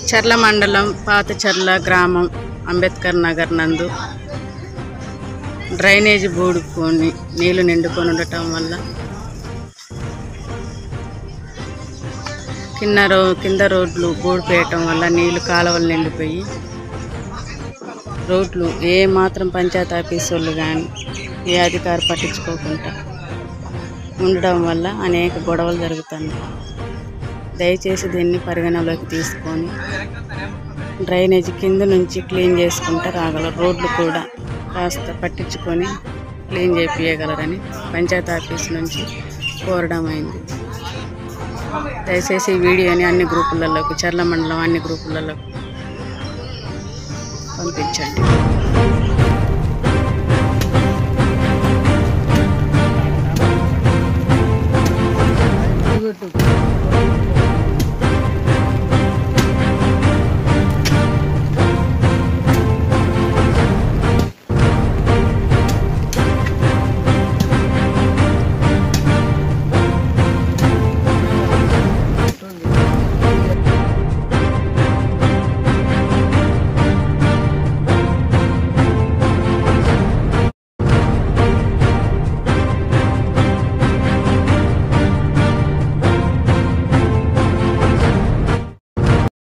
చర్ల మండలం పాతచర్ల గ్రామం అంబేద్కర్ నగర్ నందు డ్రైనేజీ బూడుకొని నీళ్లు నిండుకొని ఉండటం వల్ల కింద రోడ్లు బూడిపోయటం వల్ల నీళ్లు కాలువలు నిండిపోయి రోడ్లు ఏ మాత్రం పంచాయతీ ఆఫీస్ వాళ్ళు కానీ ఏ అధికారి పట్టించుకోకుండా ఉండడం వల్ల అనేక గొడవలు జరుగుతున్నాయి. దయచేసి దీన్ని పరిగణలోకి తీసుకొని డ్రైనేజీ కింద నుంచి క్లీన్ చేసుకుంటే రాగలరు. రోడ్లు కూడా కాస్త పట్టించుకొని క్లీన్ చేయించగలరని పంచాయతీ ఆఫీస్ నుంచి కోరడం అయింది. దయచేసి ఈ వీడియోని అన్ని గ్రూపులలోకి, చర్ల మండలం అన్ని గ్రూపులలోకి పంపించండి.